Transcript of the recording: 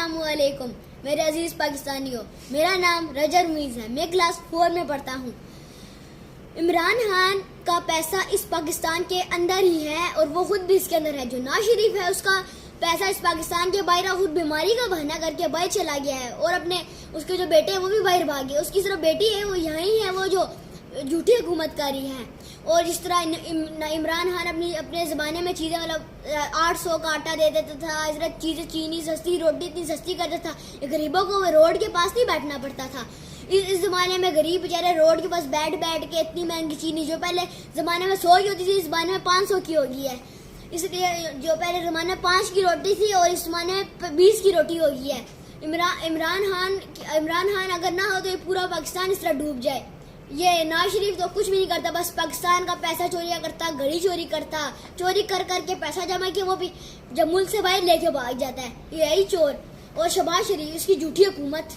अस्सलाम वालेकुम मेरे अजीज़ पाकिस्तानियों, मेरा नाम रजर मुइज़ है। मैं क्लास 4 में पढ़ता हूँ। इमरान खान का पैसा इस पाकिस्तान के अंदर ही है और वो खुद भी इसके अंदर है। जो नवाज शरीफ है उसका पैसा इस पाकिस्तान के बाहर खुद बीमारी का बहाना करके बाहर चला गया है और अपने उसके जो बेटे हैं वो भी बाहर भाग गए। उसकी सिर्फ बेटी है वो यहीं है, वो जो झूठी हुकूमतकारी है। और जिस तरह इमरान खान अपने ज़माने में चीज़ें मतलब 800 का आटा दे देता था, इस तरह चीज़ें चीनी सस्ती, रोटी इतनी सस्ती करता था, गरीबों को रोड के पास नहीं बैठना पड़ता था। इस ज़माने में गरीब बेचारे रोड के पास बैठ के इतनी महंगी चीनी जो पहले ज़माने में 100 की होती थी इस ज़माने में 500 की हो गई है। इसलिए जो पहले ज़माने में 5 की रोटी थी और इस ज़माने में 20 की रोटी हो गई है। इमरान खान अगर ना हो तो ये पूरा पाकिस्तान इस तरह डूब जाए। ये नवाज शरीफ तो कुछ भी नहीं करता, बस पाकिस्तान का पैसा चोरी करता, घड़ी चोरी करता, चोरी कर के पैसा जमा के वो भी जब मुल्क से बाहर लेके भाग जाता है। यही चोर और शहबाज शरीफ इसकी झूठी हुकूमत।